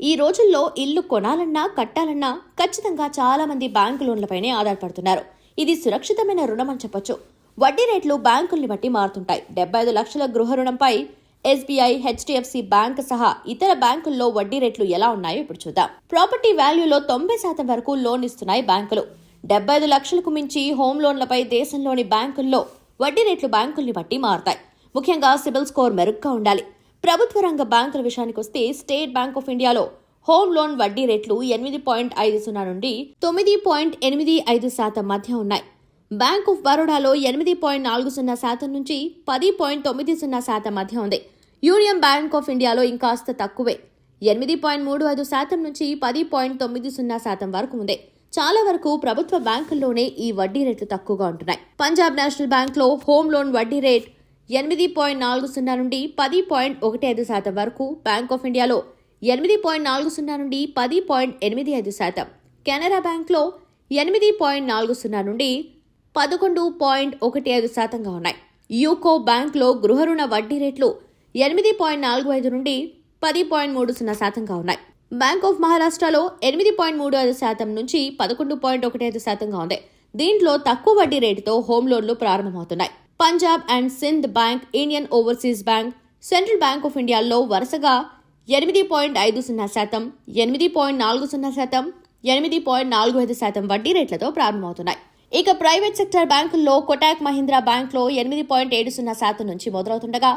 ఈ రోజుల్లో ఇల్లు కొనాలన్నా కట్టాలన్నా ఖచ్చితంగా చాలా మంది బ్యాంకు లోన్లపైనే ఆధారపడుతున్నారు. ఇది సురక్షితమైన రుణం అని చెప్పొచ్చు. వడ్డీ రేట్లు బ్యాంకుల్ని బట్టి మారుతుంటాయి. 75 లక్షల గృహ రుణంపై ఎస్బీఐ, హెచ్డిఎఫ్సి బ్యాంక్ సహా ఇతర బ్యాంకుల్లో వడ్డీ రేట్లు ఎలా ఉన్నాయో ఇప్పుడు చూద్దాం. ప్రాపర్టీ వాల్యూలో 90% వరకు లోన్ ఇస్తున్నాయి బ్యాంకులు. 75 లక్షలకు మించి హోమ్ లోన్లపై దేశంలోని బ్యాంకుల్లో వడ్డీ రేట్లు బ్యాంకుల్ని బట్టి మారుతాయి. ముఖ్యంగా సిబిల్ స్కోర్ మెరుగ్గా ఉండాలి. ప్రభుత్వ రంగ బ్యాంకుల విషయానికి వస్తే స్టేట్ బ్యాంక్ ఆఫ్ ఇండియాలో హోమ్ లోన్ వడ్డీ రేట్లు 8.50 నుండి 9.85% మధ్య ఉన్నాయి. బ్యాంక్ ఆఫ్ బరోడాలో 8.40% నుంచి 10.90% మధ్య ఉంది. యూనియన్ బ్యాంక్ ఆఫ్ ఇండియాలో ఇంకాస్త తక్కువే, 8.35% నుంచి 10.90% వరకు ఉంది. చాలా వరకు ప్రభుత్వ బ్యాంకుల్లోనే ఈ వడ్డీ రేట్లు తక్కువగా ఉంటున్నాయి. పంజాబ్ నేషనల్ బ్యాంక్ లో హోమ్ లోన్ వడ్డీ రేట్ 8.40 నుండి 10.15% వరకు, బ్యాంక్ ఆఫ్ ఇండియాలో 8.40 నుండి 10.85%, కెనరా బ్యాంక్లో 8.40 నుండి 11.15% ఉన్నాయి. యూకో బ్యాంక్లో గృహ రుణ వడ్డీ రేట్లు 8.45 నుండి 10.30% ఉన్నాయి. బ్యాంక్ ఆఫ్ మహారాష్ట్రలో 8.35% నుంచి 11.15% ఉంది. దీంట్లో తక్కువ వడ్డీ రేటుతో హోమ్ లోన్లు ప్రారంభమవుతున్నాయి. Punjab and Sindh bank, Indian overseas bank, central bank of ఇండియాలో వరుసగా 8.50%, 8.40%, 8.45% వడ్డీ రేట్లతో ప్రారంభమవుతున్నాయి. ఇక ప్రైవేట్ సెక్టర్ బ్యాంకుల్లో కోటాక్ మహీంద్రా బ్యాంక్లో 8.70% నుంచి మొదలవుతుండగా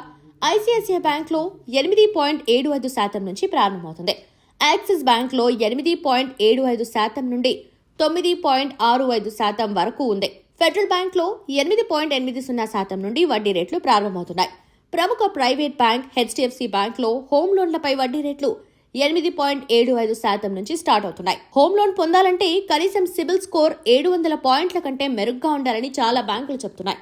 ఐసిఐసిఐ బ్యాంక్లో 8.75% నుంచి ప్రారంభమవుతుంది. యాక్సిస్ బ్యాంక్లో 8.75% నుండి 9.65% వరకు ఉంది. ఫెడరల్ బ్యాంక్లో 8.80% నుండి వడ్డీ రేట్లు ప్రారంభమవుతున్నాయి. ప్రముఖ ప్రైవేట్ బ్యాంక్ హెచ్డిఎఫ్సి బ్యాంక్లో హోమ్ లోన్లపై వడ్డీ రేట్లు 8.75% నుంచి స్టార్ట్ అవుతున్నాయి. హోమ్ లోన్ పొందాలంటే కనీసం సిబిల్ స్కోర్ 700 పాయింట్ల కంటే మెరుగ్గా ఉండాలని చాలా బ్యాంకులు చెబుతున్నాయి.